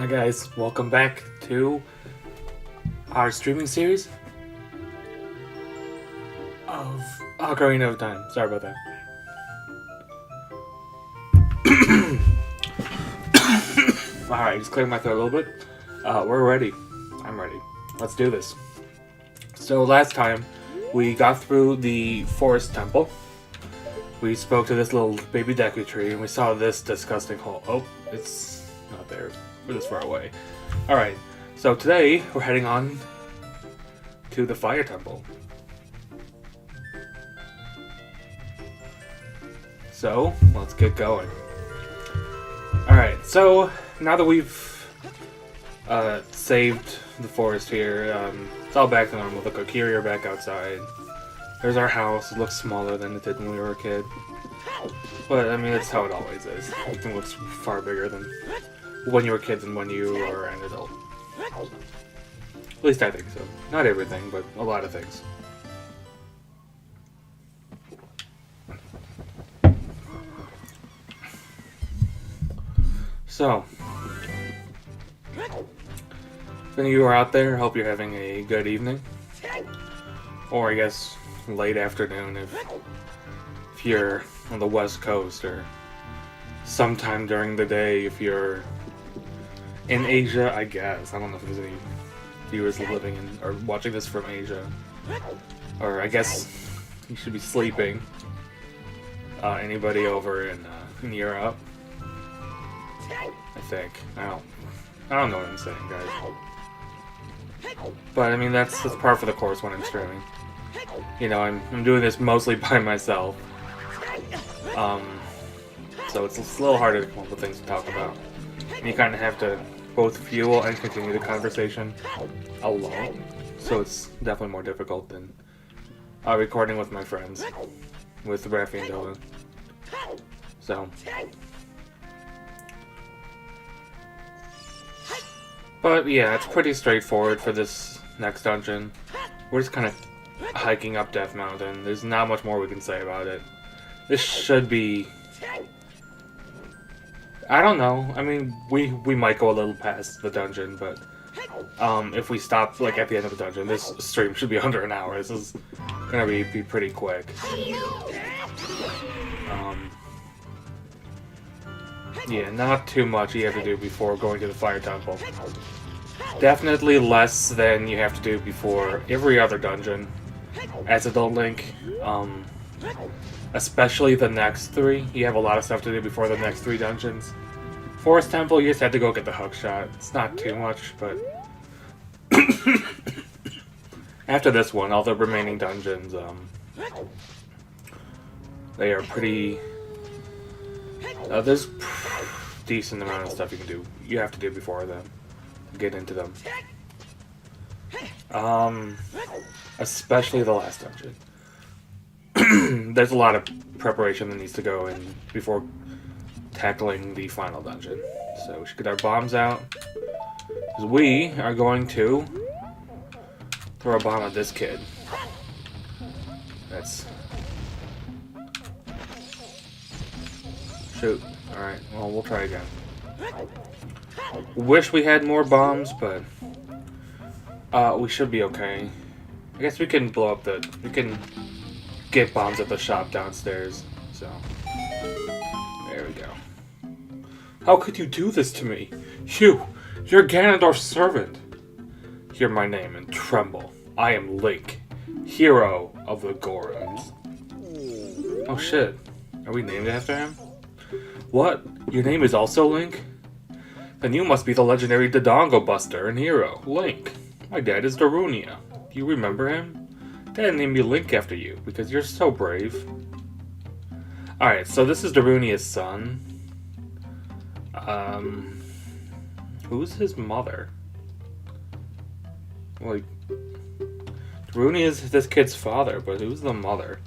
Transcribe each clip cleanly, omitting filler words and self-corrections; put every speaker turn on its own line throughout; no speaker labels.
Hi guys, welcome back to our streaming series of Ocarina of Time. Sorry about that. Alright, just clearing my throat a little bit. We're ready. I'm ready. Let's do this. So last time, we got through the forest temple. We spoke to this little baby Deku tree, and we saw this disgusting hole. Oh, it's not there. We're this far away. Alright, so today we're heading on to the fire temple. So, let's get going. Alright, so now that we've saved the forest here, it's all back to normal. The Kokiri are back outside. There's our house. It looks smaller than it did when we were a kid. But, I mean, that's how it always is. Everything looks far bigger than when you were kids and when you were an adult. At least I think so. Not everything, but a lot of things. So, if any of you are out there, I hope you're having a good evening. Or I guess late afternoon if you're on the West Coast, or sometime during the day if you're in Asia, I guess. I don't know if there's any viewers living in or watching this from Asia. Or I guess you should be sleeping. Anybody over in Europe? I think. I don't know what I'm saying, guys. But I mean that's par for the course when I'm streaming. You know, I'm doing this mostly by myself. So it's a little harder to come up with things to talk about. And you kind of have to both fuel and continue the conversation alone. So it's definitely more difficult than recording with my friends, with Rafi and Dylan. So. But yeah, it's pretty straightforward for this next dungeon. We're just kind of hiking up Death Mountain. There's not much more we can say about it. This should be... I don't know. I mean, we might go a little past the dungeon, but if we stop like at the end of the dungeon, this stream should be under an hour. This is gonna be pretty quick. Yeah, not too much you have to do before going to the Fire Temple. Definitely less than you have to do before every other dungeon as Adult Link. Especially the next three. You have a lot of stuff to do before the next three dungeons. Forest Temple, you just have to go get the hook shot. It's not too much, but... after this one, all the remaining dungeons, they are pretty... there's decent amount of stuff you have to do before them. To get into them. Especially the last dungeon. There's a lot of preparation that needs to go in before tackling the final dungeon. So we should get our bombs out. Because we are going to throw a bomb at this kid. That's... shoot. Alright, well, we'll try again. Wish we had more bombs, but we should be okay. I guess we can blow up we can get bombs at the shop downstairs, so there we go. How could you do this to me? You're Ganondorf's servant. Hear my name and tremble. I am Link, hero of the Gorons. Oh shit, are we named after him? What? Your name is also Link? Then you must be the legendary Dodongo Buster and hero, Link. My dad is Darunia. Do you remember him? Dad named me Link after you, because you're so brave. Alright, so this is Darunia's son. Who's his mother? Like, Darunia is this kid's father, but who's the mother?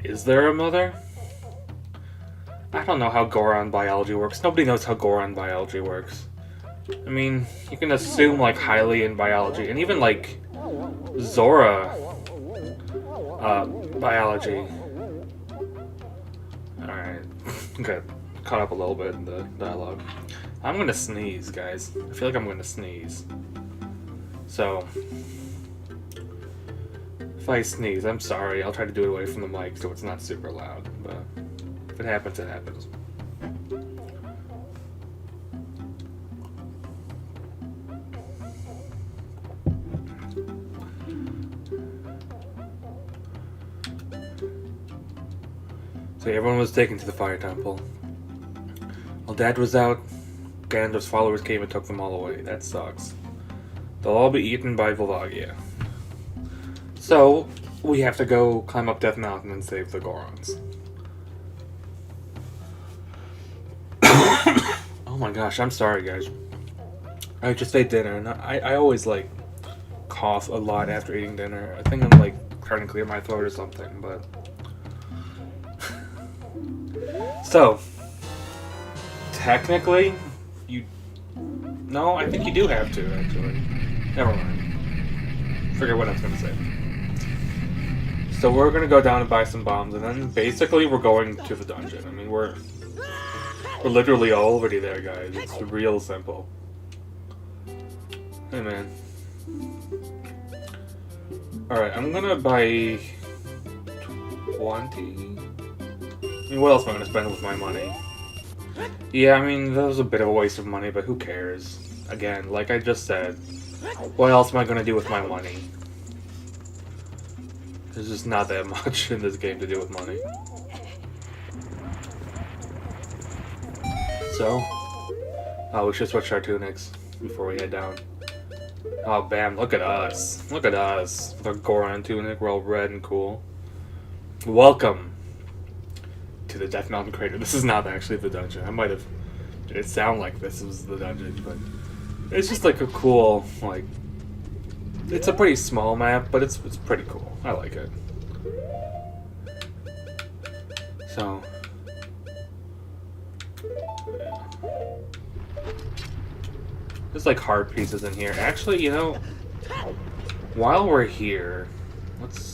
Is there a mother? I don't know how Goron biology works. Nobody knows how Goron biology works. I mean, you can assume, like, highly in biology. And even, like, Zora biology. Alright. Got caught up a little bit in the dialogue. I'm gonna sneeze, guys. I feel like I'm gonna sneeze. So, if I sneeze, I'm sorry. I'll try to do it away from the mic so it's not super loud. But if it happens, it happens. So everyone was taken to the fire temple. While Dad was out, Ganondorf's followers came and took them all away. That sucks. They'll all be eaten by Volvagia. So, we have to go climb up Death Mountain and save the Gorons. Oh my gosh, I'm sorry guys. I just ate dinner and I always like cough a lot after eating dinner. I think I'm like trying to clear my throat or something, but... So, technically, you... No, I think you do have to, actually. Never mind. Forget what I was going to say. So we're going to go down and buy some bombs, and then basically we're going to the dungeon. I mean, we're literally already there, guys. It's real simple. Hey, man. Alright, I'm going to buy 20... I mean, what else am I going to spend with my money? Yeah, I mean, that was a bit of a waste of money, but who cares? Again, like I just said, what else am I going to do with my money? There's just not that much in this game to do with money. So, we should switch our tunics before we head down. Oh, bam, look at us. Look at us. With our Goron tunic, we're all red and cool. Welcome to the Death Mountain Crater. This is not actually the dungeon. I might have made it sound like this was the dungeon, but it's just like a cool, like, it's a pretty small map, but it's pretty cool. I like it. So, yeah. There's like heart pieces in here. Actually, you know, while we're here, let's...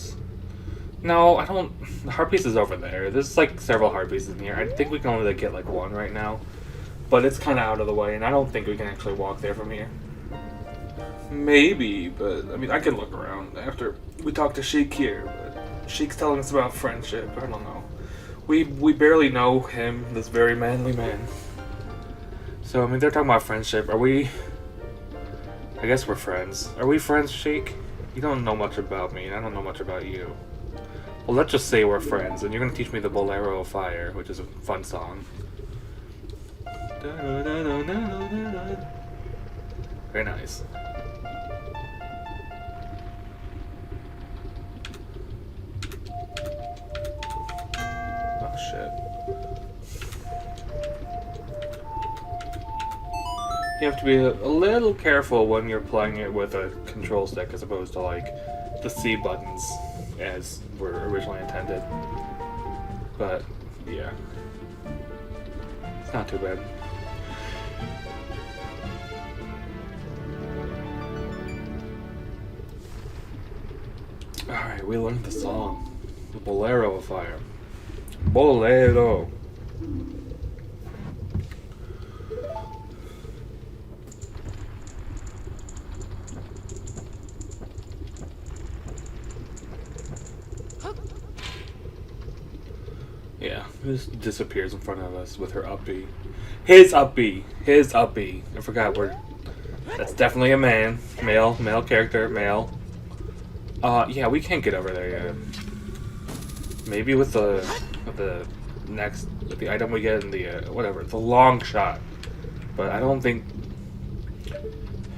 No, I don't... The heart piece is over there. There's like several heart pieces in here. I think we can only get like one right now. But it's kind of out of the way, and I don't think we can actually walk there from here. Maybe, but I mean, I can look around after we talk to Sheik here. But Sheik's telling us about friendship. I don't know. We barely know him, this very manly man. So, I mean, they're talking about friendship. Are we... I guess we're friends. Are we friends, Sheik? You don't know much about me, and I don't know much about you. Well, let's just say we're friends, and you're going to teach me the Bolero of Fire, which is a fun song. Very nice. Oh, shit. You have to be a little careful when you're playing it with a control stick as opposed to, like, the C buttons as were originally intended. But, yeah. It's not too bad. Alright, we learned the song. The Bolero of Fire. Bolero! Yeah, this disappears in front of us with her uppy. His uppy! His uppy! I forgot where. That's definitely a man. Male character, male. Yeah, we can't get over there yet. Maybe with the item we get in the whatever, the long shot. But I don't think.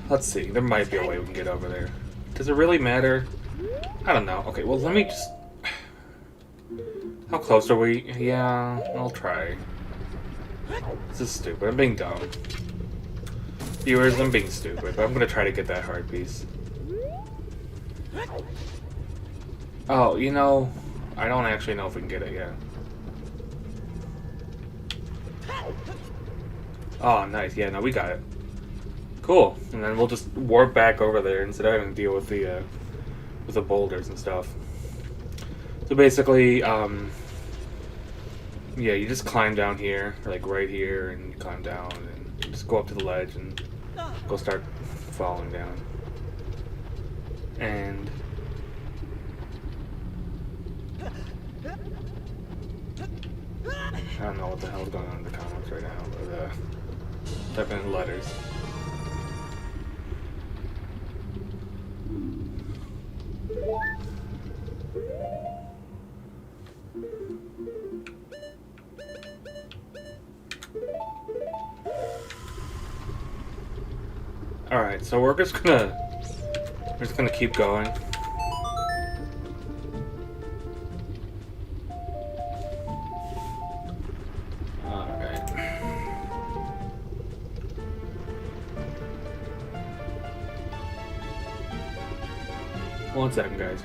Let's see. There might be a way we can get over there. Does it really matter? I don't know. Okay, well let me just. How close are we? Yeah, I'll try. This is stupid. I'm being dumb. Viewers, I'm being stupid, but I'm gonna try to get that heart piece. Oh, you know, I don't actually know if we can get it yet. Oh, nice. Yeah, no, we got it. Cool. And then we'll just warp back over there instead of having to deal with the boulders and stuff. So basically, yeah, you just climb down here, like right here, and you climb down, and just go up to the ledge and go start falling down. And I don't know what the hell's going on in the comments right now, but type in letters. Alright, so we're just gonna keep going. Alright. One second, guys.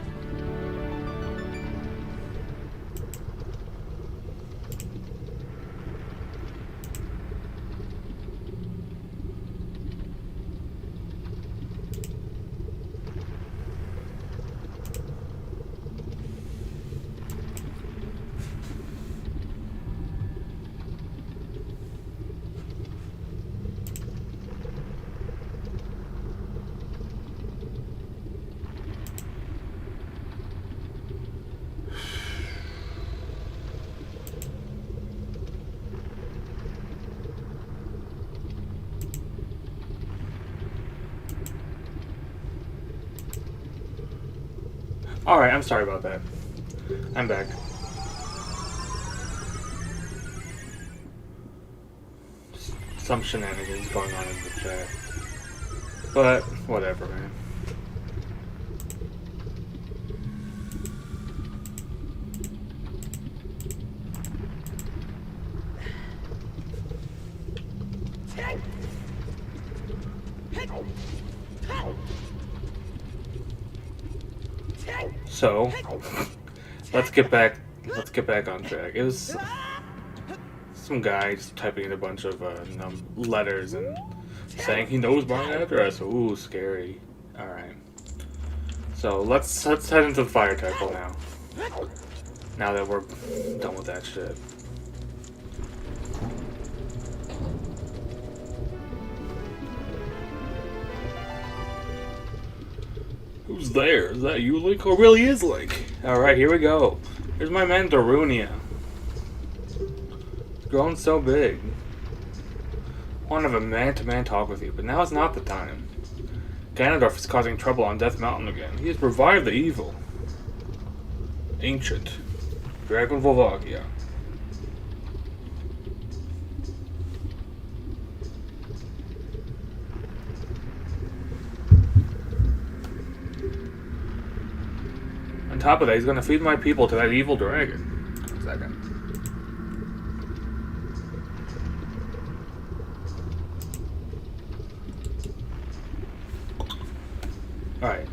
Alright, I'm sorry about that. I'm back. Some shenanigans going on in the chat. But, whatever, man. So, let's get back on track. It was some guy just typing in a bunch of letters and saying he knows my address. Ooh, scary. Alright. So let's head into the fire temple now. Now that we're done with that shit. Who's there? Is that you, Link? Oh, it really is Link. Alright, here we go. Here's my man, Darunia. It's grown so big. I want to have a man-to-man talk with you, but now is not the time. Ganondorf is causing trouble on Death Mountain again. He has revived the evil. Ancient. Dragon Volvagia. On top of that, he's gonna feed my people to that evil dragon. One second. Alright.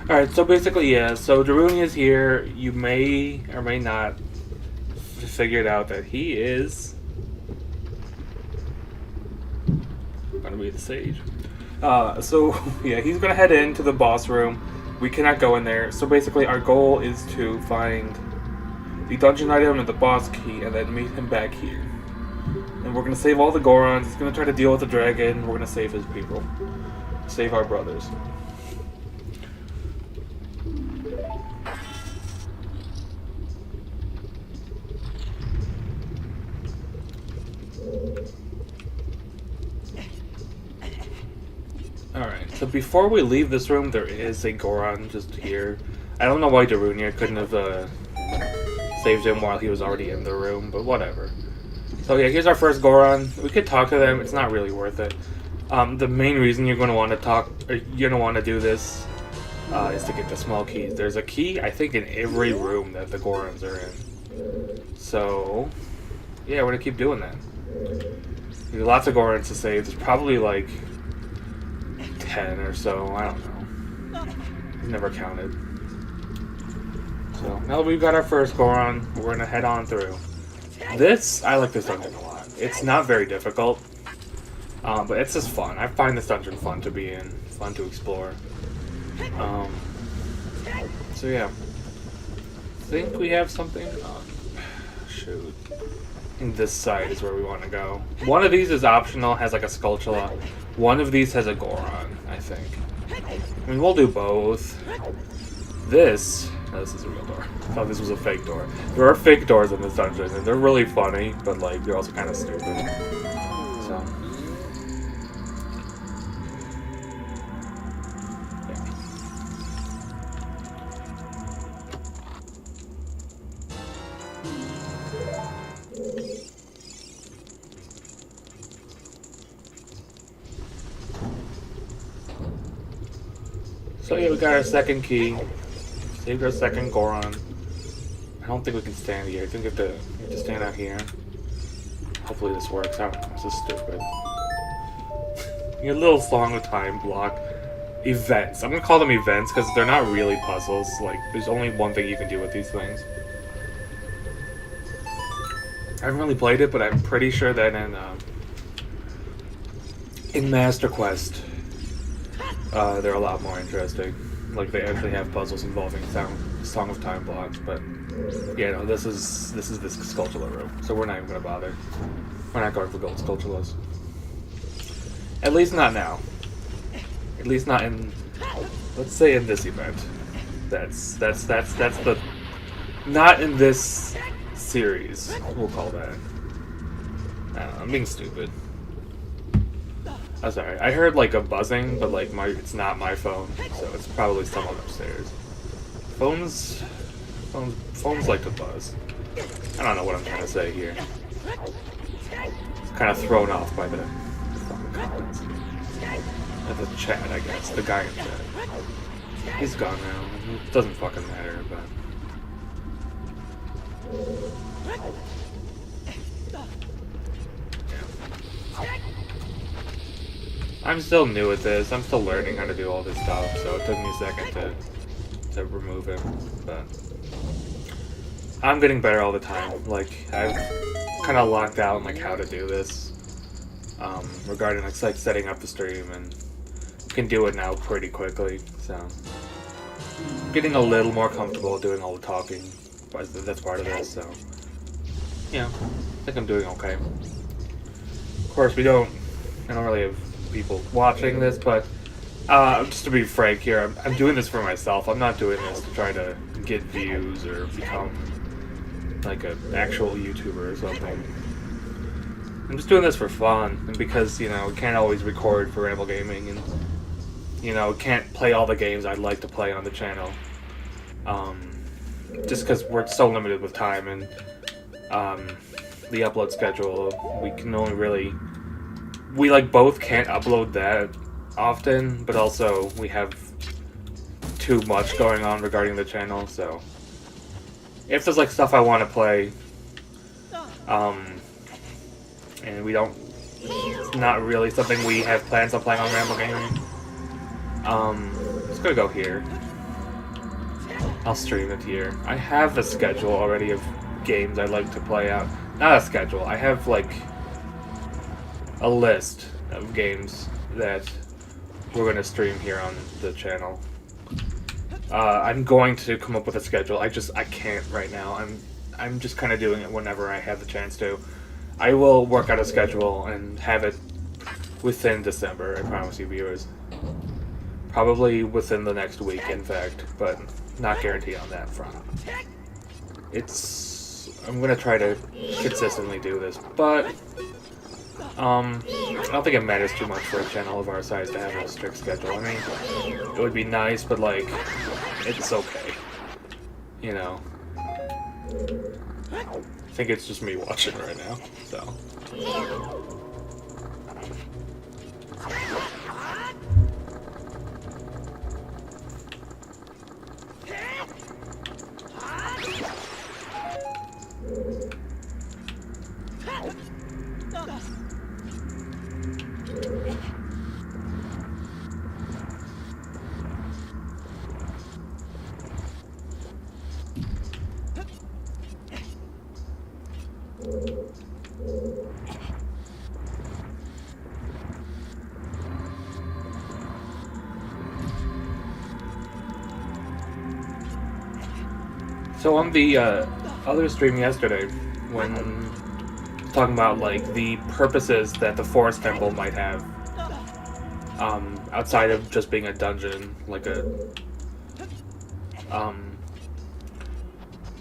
Alright, so basically, yeah, so Darunia's here. You may or may not figured out that he is gonna be the sage. So yeah, he's gonna head into the boss room. We cannot go in there. So basically, our goal is to find the dungeon item and the boss key, and then meet him back here. And we're gonna save all the Gorons. He's gonna try to deal with the dragon. We're gonna save his people, save our brothers. Alright, so before we leave this room, there is a Goron just here. I don't know why Darunia couldn't have saved him while he was already in the room, but whatever. So yeah, here's our first Goron. We could talk to them, it's not really worth it. The main reason you're going to want to talk, or you're going to want to do this, is to get the small keys. There's a key, I think, in every room that the Gorons are in. So, yeah, we're going to keep doing that. There's lots of Gorons to save. There's probably like 10 or so, I don't know. I've never counted. So, now that we've got our first Goron, we're going to head on through. I like this dungeon a lot. It's not very difficult, but it's just fun. I find this dungeon fun to be in, fun to explore. So yeah. think we have something on. Shoot. I think this side is where we want to go. One of these is optional, has like a Skulltula. One of these has a Goron, I think. I mean, we'll do both. This... No, this is a real door. I thought this was a fake door. There are fake doors in this dungeon, and they're really funny, but like, they're also kind of stupid. So... So yeah, we got our second key. Saved our second Goron. I don't think we can stand here. I think we have to stand out here. Hopefully this works. I don't know. This is stupid. Your little Song of Time block. Events. I'm gonna call them events because they're not really puzzles. Like, there's only one thing you can do with these things. I haven't really played it, but I'm pretty sure that in Master Quest, they're a lot more interesting. Like, they actually have puzzles involving Song of Time blocks, but yeah, no, this is this Skulltula room, so we're not even gonna bother. We're not going for gold Skulltulas. At least not now. At least not in, let's say, in this event. That's the not in this series. We'll call that. I don't know, I'm being stupid. I'm sorry. I heard like a buzzing, but like it's not my phone, so it's probably someone upstairs. Phones like to buzz. I don't know what I'm trying to say here. Kind of thrown off by the comments. At the chat, I guess. The guy in chat. He's gone now. It doesn't fucking matter, but. I'm still new at this. I'm still learning how to do all this stuff, so it took me a second to remove him, but I'm getting better all the time. Like, I've kind of locked out like how to do this regarding like setting up the stream, and can do it now pretty quickly. So getting a little more comfortable doing all the talking. That's part of this. So yeah, I think I'm doing okay. Of course, I don't really have people watching this, but just to be frank here, I'm doing this for myself. I'm not doing this to try to get views or become like an actual YouTuber or something. I'm just doing this for fun, and because, you know, we can't always record for Ramble Gaming, and, you know, can't play all the games I'd like to play on the channel. Just because we're so limited with time, and the upload schedule, we can only really... We, like, both can't upload that often, but also we have too much going on regarding the channel, so... If there's, like, stuff I want to play, and we don't... It's not really something we have plans on playing on Ramble Gaming. Just gonna go here. I'll stream it here. I have a schedule already of games I'd like to play out. Not a schedule, I have, like... a list of games that we're going to stream here on the channel. I'm going to come up with a schedule. I can't right now. I'm just kind of doing it whenever I have the chance to. I will work out a schedule and have it within December, I promise you viewers. Probably within the next week, in fact, but not guaranteed on that front. I'm going to try to consistently do this, but I don't think it matters too much for a channel of our size to have a strict schedule. I mean, it would be nice, but like, it's okay. You know? I think it's just me watching right now, so. So on the other stream yesterday, when talking about like the purposes that the Forest Temple might have, outside of just being a dungeon, like it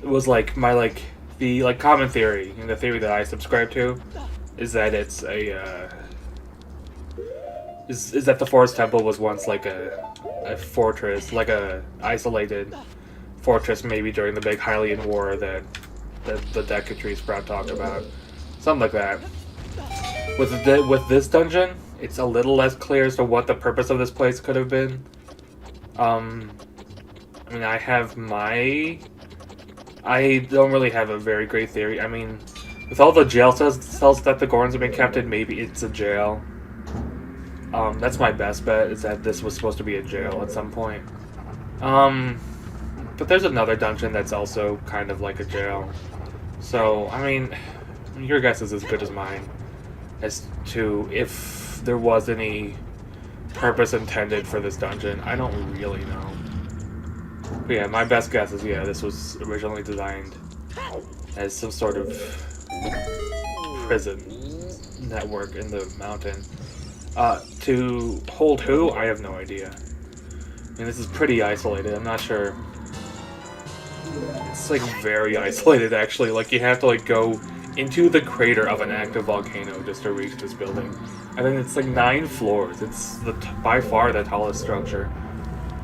was like the common theory and the theory that I subscribe to is that it's a is that the Forest Temple was once like a fortress, like a isolated fortress, maybe during the big Hylian War that the Decatree Sprout talked about, something like that. With this dungeon, it's a little less clear as to what the purpose of this place could have been. I mean, I don't really have a very great theory. I mean, with all the jail cells that the Gorons have been kept in, maybe it's a jail. That's my best bet, is that this was supposed to be a jail at some point. But there's another dungeon that's also kind of like a jail. So, I mean, your guess is as good as mine as to if there was any purpose intended for this dungeon. I don't really know. But yeah, my best guess is, yeah, this was originally designed as some sort of prison network in the mountain. To hold who? I have no idea. I mean, this is pretty isolated. I'm not sure. It's like very isolated, actually. Like, you have to like go into the crater of an active volcano just to reach this building. And then it's like 9 floors. It's by far the tallest structure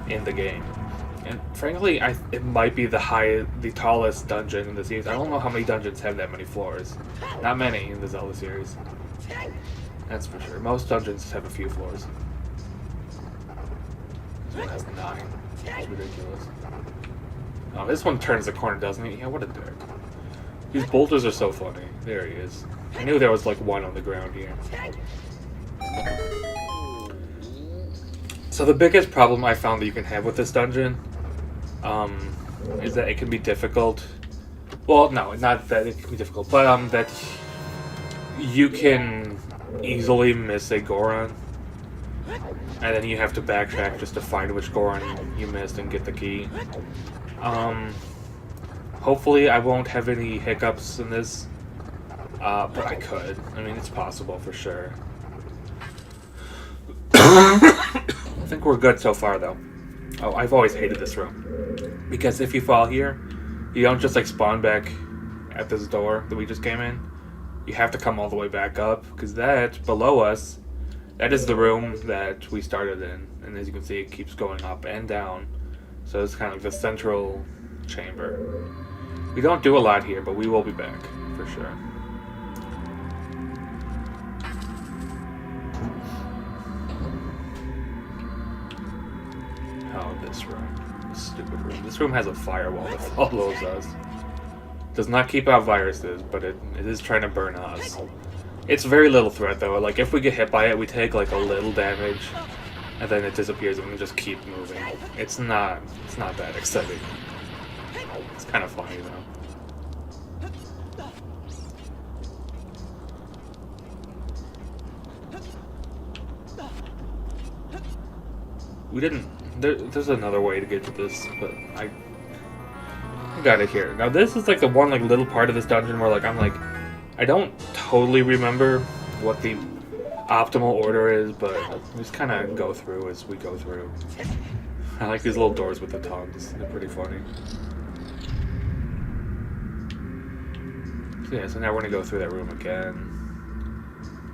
in the game. And frankly, it might be the tallest dungeon in the series. I don't know how many dungeons have that many floors. Not many in the Zelda series. That's for sure. Most dungeons have a few floors. This one has 9. That's ridiculous. Oh, this one turns the corner, doesn't he? Yeah, what a dick. These boulders are so funny. There he is. I knew there was like one on the ground here. So the biggest problem I found that you can have with this dungeon is that it can be difficult. Well, no, not that it can be difficult, but that you can easily miss a Goron, and then you have to backtrack just to find which Goron you missed and get the key. Hopefully I won't have any hiccups in this, but I could. I mean, it's possible for sure. I think we're good so far, though. Oh, I've always hated this room, because if you fall here, you don't just like spawn back at this door that we just came in. You have to come all the way back up, because that below us, that is the room that we started in, and as you can see, it keeps going up and down. So it's kind of like the central chamber. We don't do a lot here, but we will be back for sure. Oh, this room. This stupid room. This room has a firewall that follows us. Does not keep out viruses, but it is trying to burn us. It's very little threat though. Like, if we get hit by it, we take like a little damage, and then it disappears and we can just keep moving. It's not that exciting. It's kind of funny though. We didn't... There's another way to get to this, but I got it here. Now this is like the one like little part of this dungeon where like I don't totally remember what the optimal order is, but we just kind of go through as we go through. I like these little doors with the tongues. They're pretty funny. So yeah, so now we're gonna go through that room again.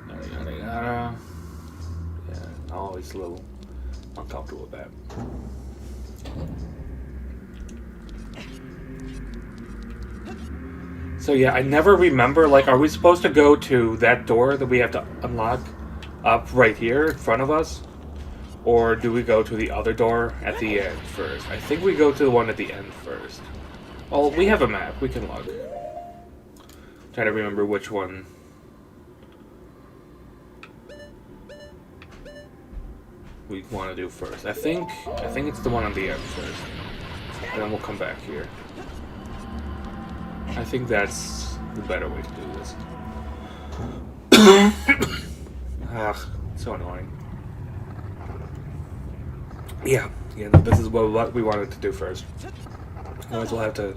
Yada yada yada. Yeah, always a little uncomfortable with that. So yeah, I never remember, like, are we supposed to go to that door that we have to unlock up right here in front of us? Or do we go to the other door at the end first? I think we go to the one at the end first. Well, we have a map, we can look. Trying to remember which one. We want to do first. I think it's the one on the end first. And then we'll come back here. I think that's the better way to do this. Ah, so annoying. Yeah, no, this is what we wanted to do first. Otherwise we'll have to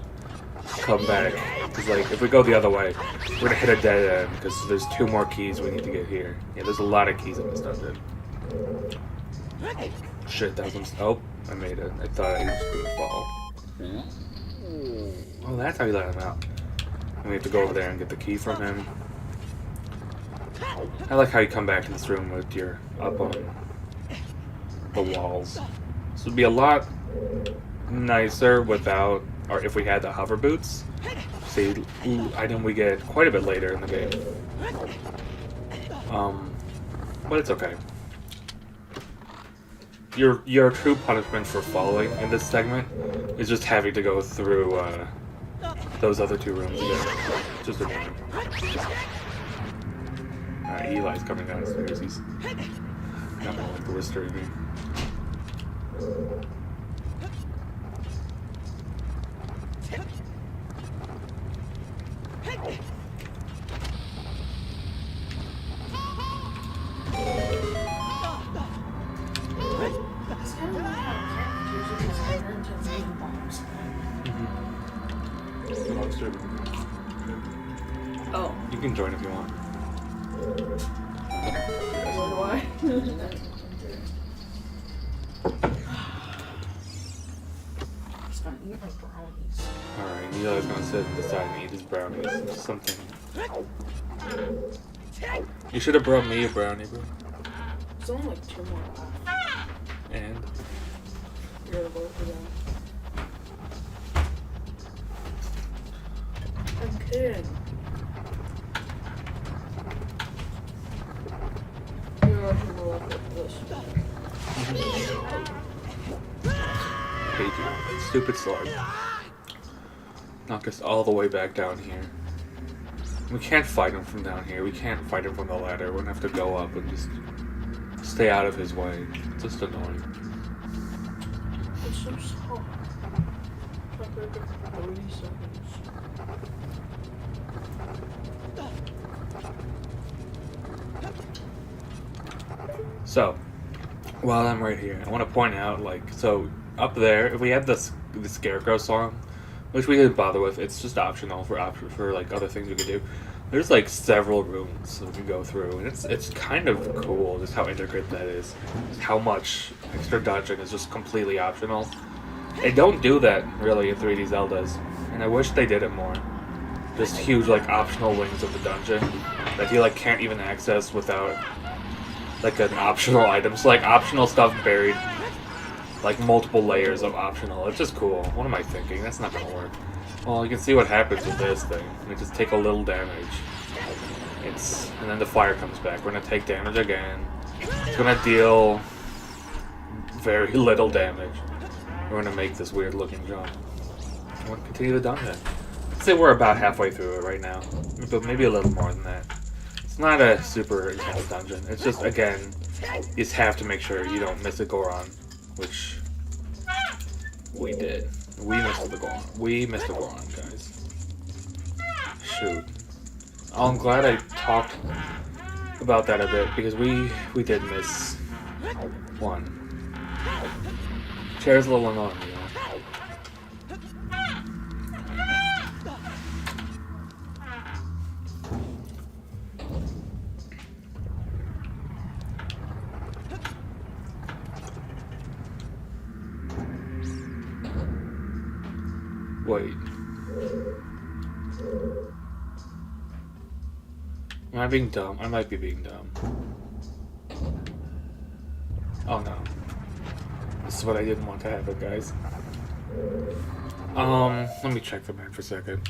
come back. Because, like, if we go the other way, we're gonna hit a dead end, because there's 2 more keys we need to get here. Yeah, there's a lot of keys in this dungeon. Shit, that was... Oh, I made it. I thought I was gonna fall. Oh, that's how you let him out. And we have to go over there and get the key from him. I like how you come back in this room with your up on the walls. This would be a lot nicer without, or if we had the hover boots. See, item we get quite a bit later in the game. But it's okay. Your true punishment for falling in this segment is just having to go through those other 2 rooms again. Just annoying. Eli's coming downstairs. He's not gonna like the whisper me.
Oh.
You can join if you want.
Where do I? He's gonna eat my brownies.
Alright, Eli's gonna sit and decide and eat his brownies. Just something. You should have brought me a brownie, bro.
There's only like 2 more left.
And?
You're the both of them. I'm kidding. You're rushing the left of this.
Hate you. Stupid slug. Knock us all the way back down here. We can't fight him from down here. We can't fight him from the ladder. We're gonna have to go up and just stay out of his way. It's just annoying.
It's so soft. Like every 30 seconds.
So, while I'm right here, I want to point out, like, so up there, if we had the Scarecrow song, which we didn't bother with, it's just optional for like other things we could do. There's like several rooms we can go through, and it's kind of cool just how intricate that is. Just how much extra dungeon is just completely optional. They don't do that really in 3D Zeldas, and I wish they did it more. Just huge like optional wings of the dungeon that you like can't even access without like an optional item. So like optional stuff buried, like multiple layers of optional. It's just cool. What am I thinking? That's not gonna work. Well, you can see what happens with this thing. We just take a little damage. And then the fire comes back. We're gonna take damage again. It's gonna deal very little damage. We're gonna make this weird looking jump. We're gonna continue the dungeon. I'd say we're about halfway through it right now, but maybe a little more than that. It's not a super intense dungeon. It's just, again, you just have to make sure you don't miss a Goron, which we did. We missed the Goron. We missed the Goron, guys. Shoot. Oh, I'm glad I talked about that a bit, because we did miss one. Chair's a little annoying, you know. Wait. Am I being dumb? I might be being dumb. Oh no. This is what I didn't want to happen, guys. Let me check the map for a second.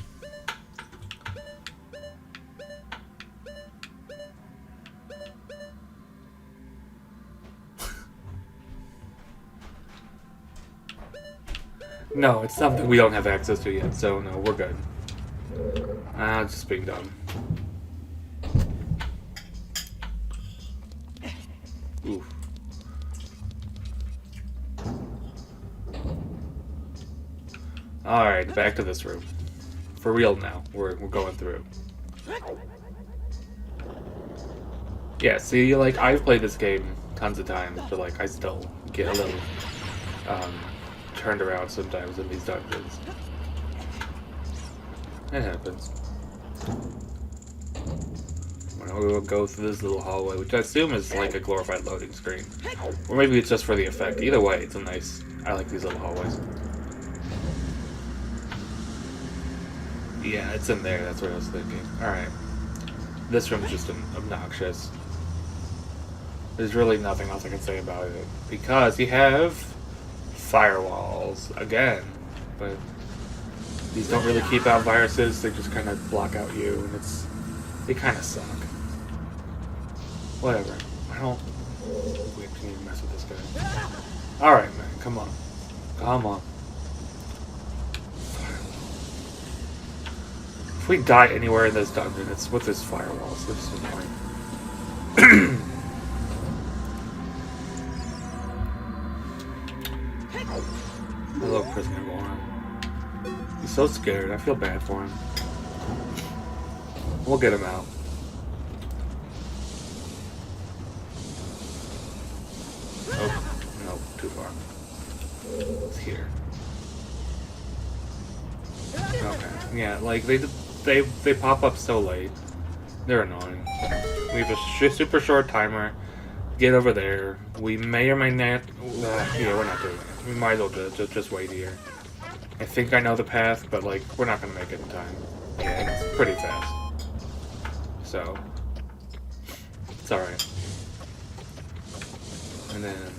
No, it's something we don't have access to yet, so no, we're good. Just being dumb. Oof. Alright, back to this room. For real now, we're going through. Yeah, see, like, I've played this game tons of times, but, like, I still get a little, turned around sometimes in these dungeons. It happens. Well, we will go through this little hallway, which I assume is like a glorified loading screen. Or maybe it's just for the effect. Either way, it's a nice... I like these little hallways. Yeah, it's in there. That's what I was thinking. Alright. This room's just obnoxious. There's really nothing else I can say about it. Because you have firewalls again. But these don't really keep out viruses. They just kind of block out you. And they kind of suck. Whatever. I don't... We can even mess with this guy. Alright, man. Come on. Come on. If we die anywhere in this dungeon, it's with this firewall. So this is annoying. Hello, prisoner boy. He's so scared. I feel bad for him. We'll get him out. Oh, no, too far. It's here. Okay, yeah, like they pop up so late. They're annoying. We have a super short timer. Get over there. We may or may not. Yeah, we're not doing it. We might as well just wait here. I think I know the path, but like we're not gonna make it in time. Yeah, it's pretty fast. So it's all right. And then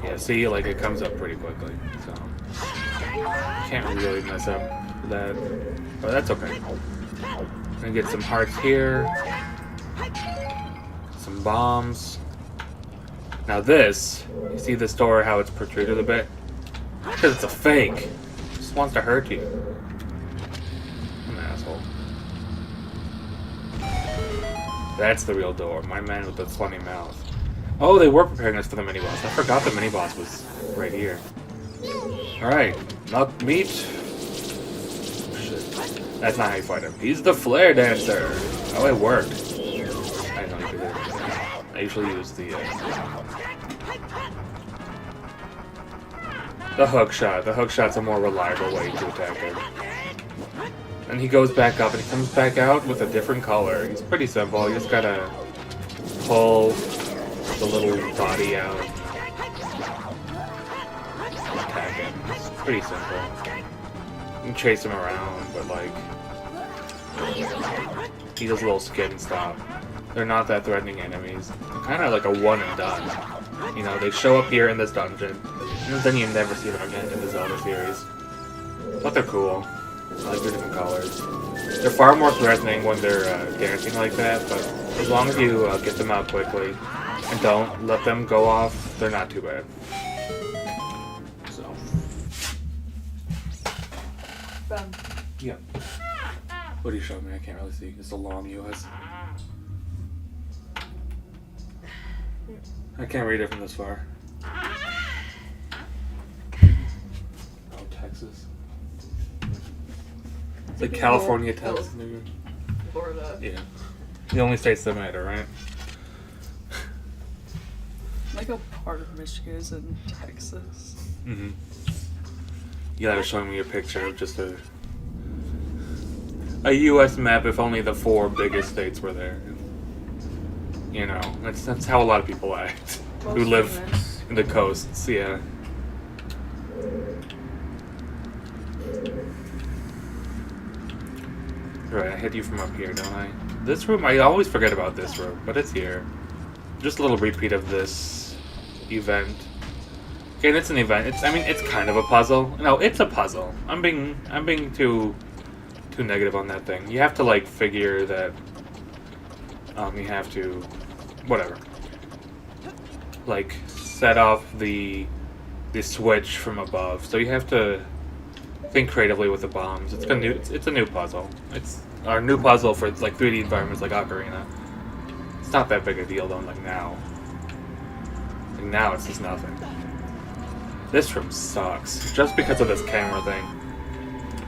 yeah, see, like it comes up pretty quickly. So can't really mess up that, but that's okay. Gonna get some hearts here. Some bombs. Now this, you see this door, how it's protruded a bit? Because it's a fake. It just wants to hurt you. I'm an asshole. That's the real door. My man with the funny mouth. Oh, they were preparing us for the mini-boss. I forgot the mini-boss was right here. Alright. Not meat. Oh, shit. That's not how you fight him. He's the flare dancer. Oh, it worked. I didn't know you could do it. I usually use the hook shot. The hook shot's a more reliable way to attack him. And he goes back up and he comes back out with a different color. He's pretty simple. You just gotta pull the little body out. Attack him. It's pretty simple. You can chase him around, but like he does a little skin stop. They're not that threatening enemies. They're kind of like a one and done. You know, they show up here in this dungeon, and then you never see them again in the Zelda series. But they're cool. I like their different colors. They're far more threatening when they're dancing like that, but as long as you get them out quickly and don't let them go off, they're not too bad. So.
Ben.
Yeah. What do you show me? I can't really see. It's a long US. I can't read it from this far. Oh, Texas. It's like California, Texas, maybe.
Florida.
Yeah. The only states that matter, right?
Like a part of Michigan is in Texas.
Mm-hmm. Yeah, I was showing me a picture of just a U.S. map if only the 4 biggest states were there. You know, that's how a lot of people act who live in the coasts, yeah. Right, I hit you from up here, don't I? This room, I always forget about this room, but it's here. Just a little repeat of this event. Okay, and it's an event. It's kind of a puzzle. No, it's a puzzle. I'm being too negative on that thing. You have to like figure that. You have to, whatever. Like set off the switch from above. So you have to think creatively with the bombs. It's a new puzzle. It's our new puzzle for like 3D environments like Ocarina. It's not that big a deal though. Like now it's just nothing. This room sucks just because of this camera thing.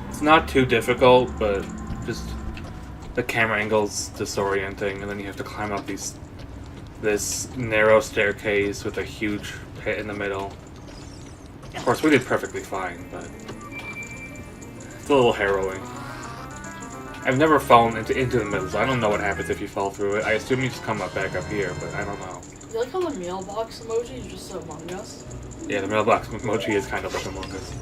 It's not too difficult, but just the camera angle's disorienting, and then you have to climb up this narrow staircase with a huge pit in the middle. Of course, we did perfectly fine, but a little harrowing. I've never fallen into the middle, so I don't know what happens if you fall through it. I assume you just come up back up here, but I don't know.
You like how the mailbox emoji is just Among Us?
Yeah, the mailbox emoji is kind of like Among Us.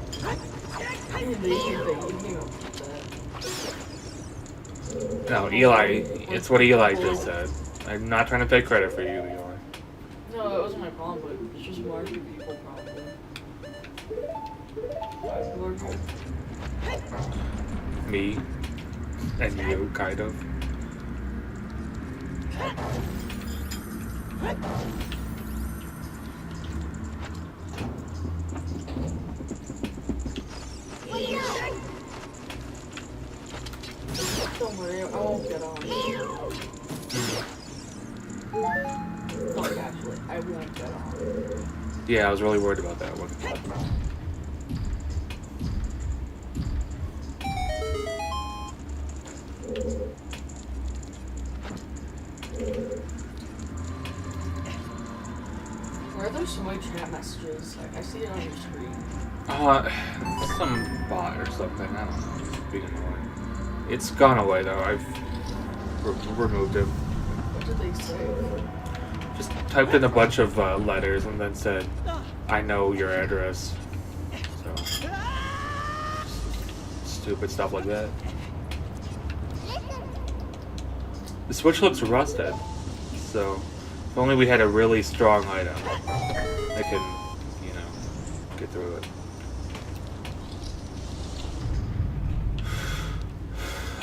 No, Eli, it's what Eli just said. I'm not trying to take credit for you, Eli.
No, that wasn't my problem, but it's just larger people probably. Larger.
Me. And you, kind of.
Don't worry, I won't get on. No, actually, I won't get on.
Yeah, I was really worried about that one.
Why are there so many chat messages? I see it on your screen.
Some bot or something. I don't know. It's being annoying. It's gone away though. I've removed it.
What did they say?
Just typed in a bunch of letters and then said, "I know your address." So stupid stuff like that. The Switch looks rusted, so if only we had a really strong item, I can, you know, get through it.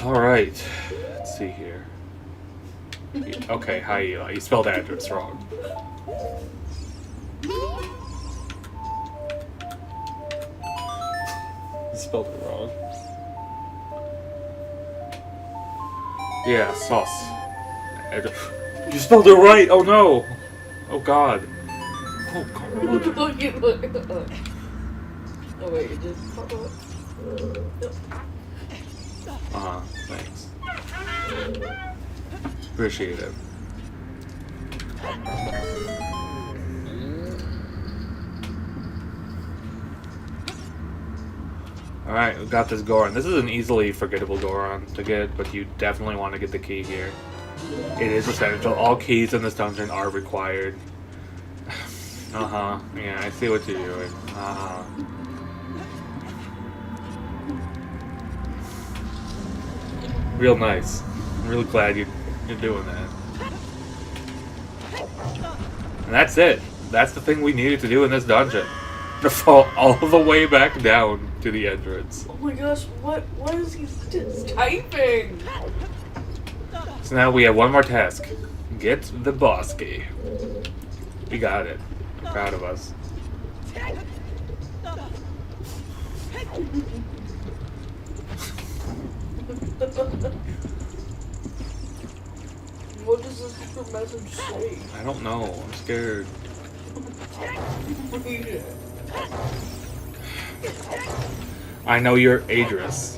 Alright, let's see here. Okay, hi Eli, you spelled address wrong. You spelled it wrong. Yeah, sauce. You spelled it right! Oh no! Oh god. Oh god.
Oh wait, you did.
Thanks. Appreciate it. Alright, we got this Goron. This is an easily forgettable Goron to get, but you definitely want to get the key here. It is essential. All keys in this dungeon are required. Yeah, I see what you're doing. Real nice. I'm really glad you're doing that. And that's it. That's the thing we needed to do in this dungeon. To fall all the way back down to the entrance.
Oh my gosh, what is he just typing?
So now we have one more task. Get the boss key. We got it. Proud of us.
What does this message say?
I don't know. I'm scared.
Read it.
I know your address.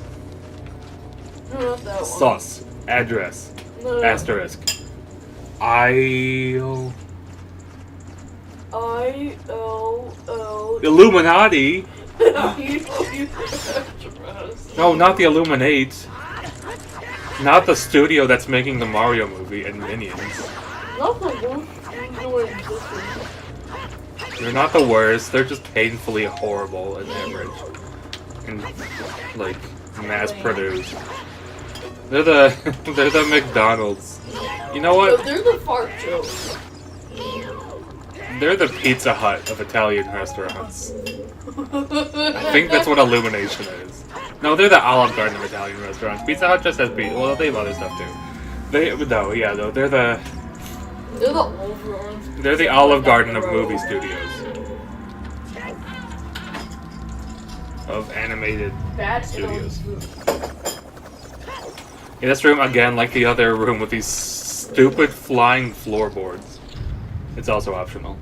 No, not that one.
Sauce. Address.
No.
Asterisk.
I-L-L.
Illuminati? No, not the Illuminate. Not the studio that's making the Mario movie and Minions.
Not the one.
They're not the worst. They're just painfully horrible and average. And, like, mass-produced. They're the they're the McDonald's. You know what?
No, they're the fart jokes.
They're the Pizza Hut of Italian restaurants. I think that's what Illumination is. No, they're the Olive Garden of Italian restaurants. Pizza Hut just has pizza. Well, they have other stuff too. They're the They're the Olive Garden of movie studios. Of animated studios. In this room, again, like the other room with these stupid flying floorboards. It's also optional.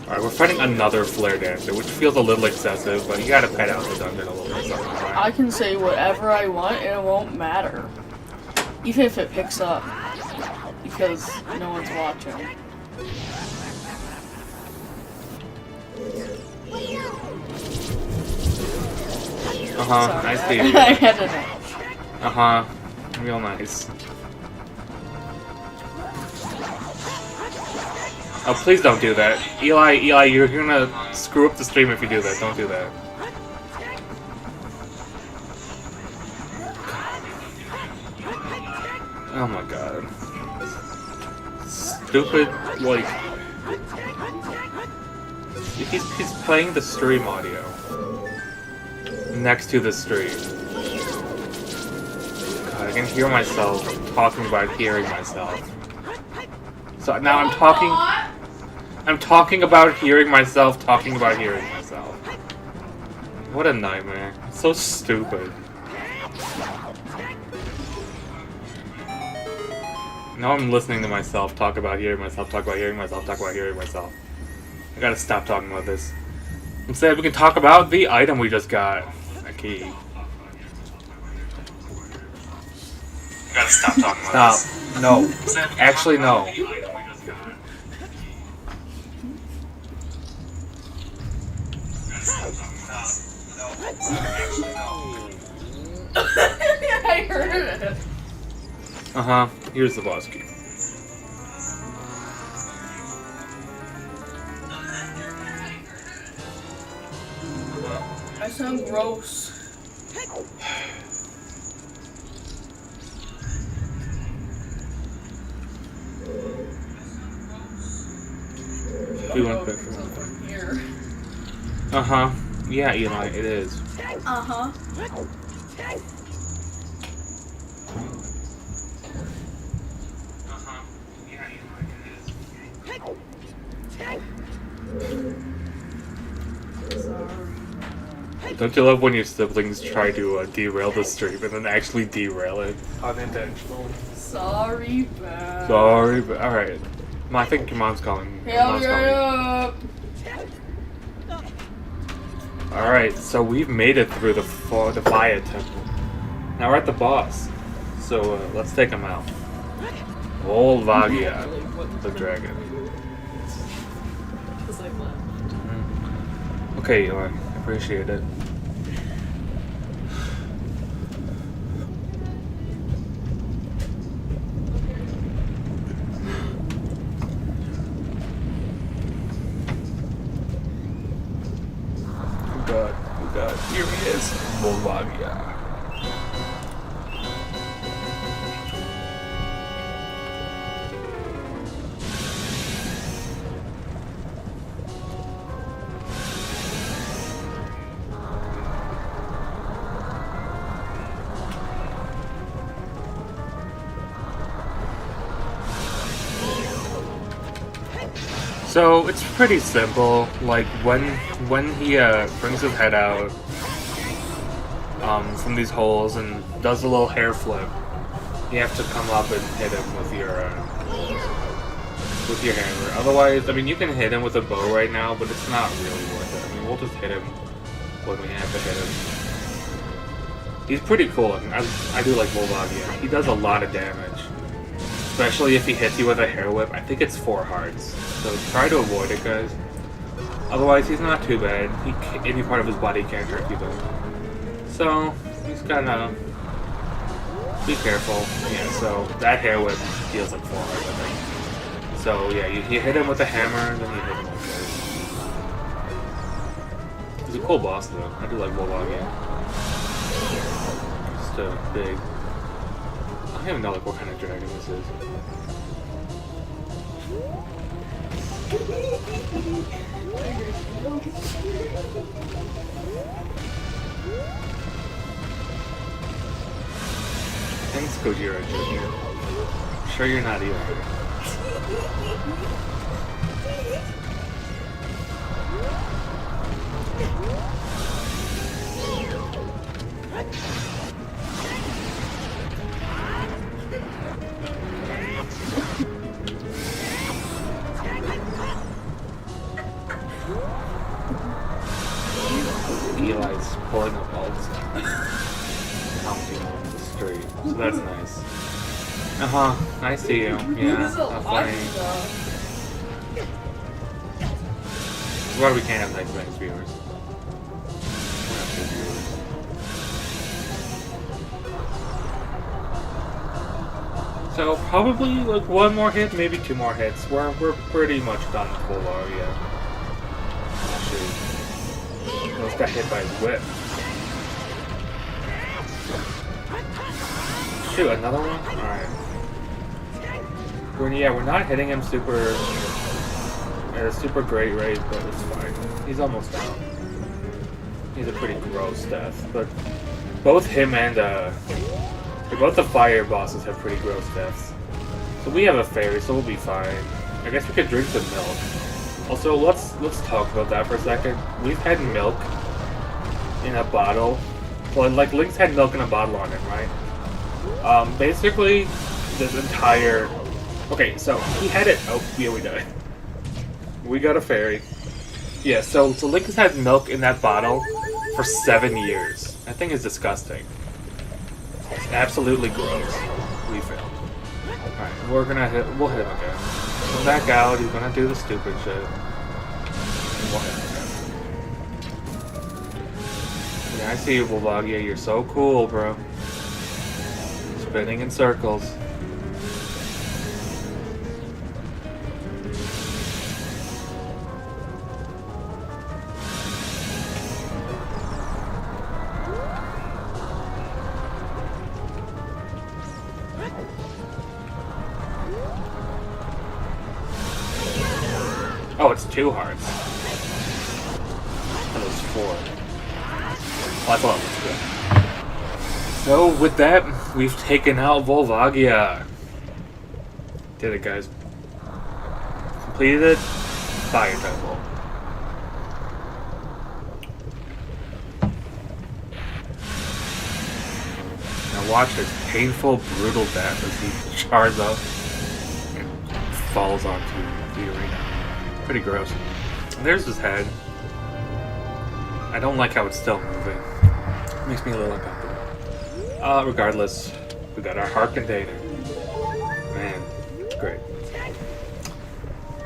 Alright, we're fighting another flare dancer, which feels a little excessive, but you gotta pet out the dungeon a little bit sometimes, right?
I can say whatever I want and it won't matter. Even if it picks up. Because no one's watching.
Uh-huh,
Sorry,
I see.
I had to know.
Uh-huh. Real nice. Oh, please don't do that. Eli, you're gonna screw up the stream if you do that. Don't do that. Oh my god. Stupid, like... He's playing the stream audio. Next to the stream. God, I can hear myself talking about hearing myself. So now I'm talking about hearing myself, talking about hearing myself. What a nightmare. It's so stupid. Now I'm listening to myself talk about hearing myself, talk about hearing myself, talk about hearing myself. I gotta stop talking about this. Instead, we can talk about the item we just got. A key. I gotta stop talking about this. Stop. No. Actually, no.
I heard it.
Uh-huh. Here's the boss key.
I sound gross.
We went back
from here.
Uh-huh. Yeah, Eli, it is.
Uh-huh.
Don't you love when your siblings try to derail the stream and then actually derail it? Unintentionally.
Sorry, bad.
Sorry, but alright. I think your mom's calling.
Hell yeah.
Alright, so we've made it through the Volvagia temple. Now we're at the boss. So let's take him out. Volvagia, the dragon. Okay, Eli, I appreciate it. Oh god, here he is, Volvagia. So it's pretty simple. Like when he brings his head out from these holes and does a little hair flip, you have to come up and hit him with your hammer. Otherwise, I mean, you can hit him with a bow right now, but it's not really worth it. I mean, we'll just hit him when we have to hit him. He's pretty cool. I mean, I do like Volvagia. He does a lot of damage. Especially if he hits you with a hair whip. I think it's 4 hearts. So try to avoid it, guys. Otherwise, he's not too bad. Any part of his body can't hurt you, though. So, he's gotta be careful. Yeah, so that hair whip deals like 4 hearts, I think. So, yeah, you hit him with a hammer, and then you hit him like this. He's a cool boss, though. I do like Volvagia. Just big. I don't even know like what kind of dragon this is. Thanks, Gojira Jr. Sure you're not either. Eli's pulling up all this stuff. Counting on the street. So that's nice. Uh-huh. I see you. Yeah. That's funny. Why we can't have nice viewers? We're not good viewers. So probably like one more hit, maybe two more hits. We're pretty much done with Volvagia. Shoot. Almost got hit by his whip. Shoot, another one? Alright. We're not hitting him at a super great rate, but it's fine. He's almost down. He's a pretty gross death, but both him and both the fire bosses have pretty gross deaths. So we have a fairy, so we'll be fine. I guess we could drink some milk. Also, let's talk about that for a second. We've had milk in a bottle. Well, like Link's had milk in a bottle on him, right? Basically, this entire. Okay, so he had it. Oh, yeah, we died. We got a fairy. Yeah, so Link has had milk in that bottle for 7 years. That thing is disgusting. It's absolutely gross. We failed. Alright, we'll hit him again. Come back out, he's gonna do the stupid shit. And we'll hit him again. Yeah, I see you, Volvagia. You're so cool, bro. Spinning in circles. Oh, it's 2 hearts. That was 4. Well, I thought it was good. So, with that, we've taken out Volvagia. Did it, guys. Completed it. Fire Temple. Now watch his painful, brutal death as he charges up and falls onto the arena. Pretty gross. There's his head. I don't like how it's still moving. It makes me a little uncomfortable. Regardless, we got our heart container. Man, great.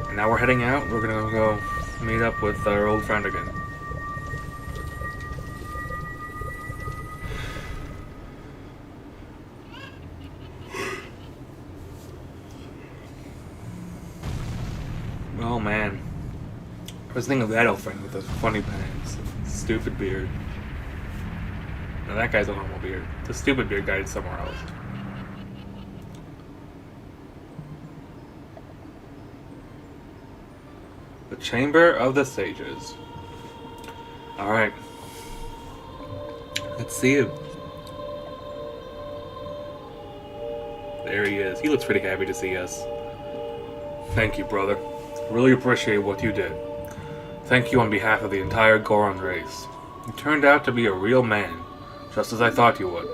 And now we're heading out. We're gonna go meet up with our old friend again. Oh man. I was thinking of that old friend with those funny bangs. Stupid beard. Now that guy's a normal beard. The stupid beard guy is somewhere else. The Chamber of the Sages. Alright. Let's see him. There he is. He looks pretty happy to see us. Thank you, brother. Really appreciate what you did. Thank you on behalf of the entire Goron race. You turned out to be a real man, just as I thought you would.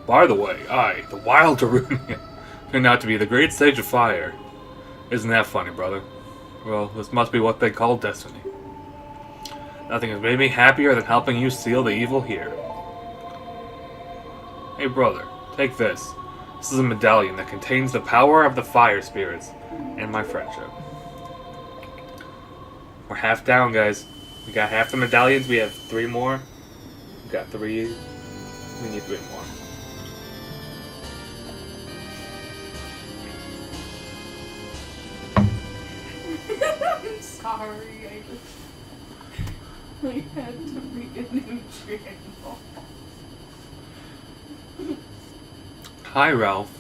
By the way, I, the Wild Darunian, turned out to be the great sage of fire. Isn't that funny, brother? Well, this must be what they call destiny. Nothing has made me happier than helping you seal the evil here. Hey, brother, take this. This is a medallion that contains the power of the fire spirits and my friendship. We're half down, guys. We got half the medallions. We have 3 more. We got 3. We need 3 more.
I'm sorry. I had to make a new channel.
Hi, Ralph.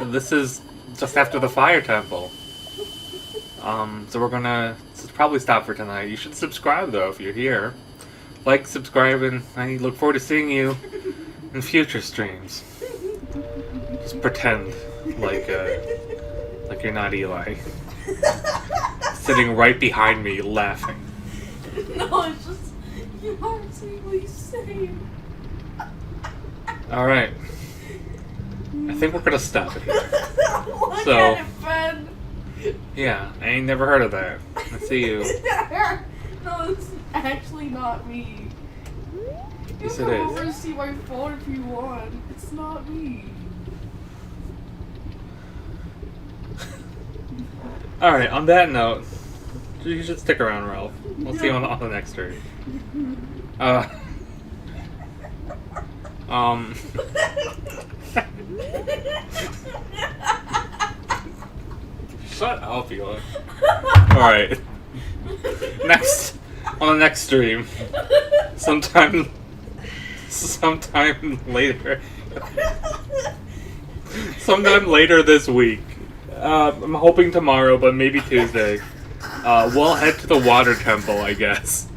This is just after the Fire Temple. So we're gonna probably stop for tonight. You should subscribe, though, if you're here. Like, subscribe, and I look forward to seeing you in future streams. Just pretend like you're not Eli. Sitting right behind me, laughing.
No, it's just, you aren't simply same.
Alright. I think we're gonna stop it here.
Look
So,
at it, Ben.
yeah, I ain't never heard of that. Let's see you.
No, it's actually not me.
Yes,
You
it
can
is.
come over and see my phone if you want. It's not me.
Alright, on that note, you should stick around, Ralph. We'll see you on the next stream. Shut up, Eli. Alright. Next, on the next stream, sometime later. Sometime later this week. I'm hoping tomorrow, but maybe Tuesday. We'll head to the water temple, I guess.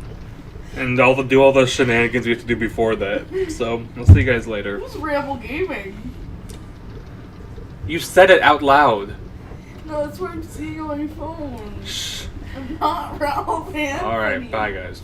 And do all the shenanigans we have to do before that. So, I'll see you guys later.
Who's Ramble Gaming?
You said it out loud.
No, that's what I'm seeing on my phone.
Shh.
I'm not Ralph Anthony.
Alright, bye guys.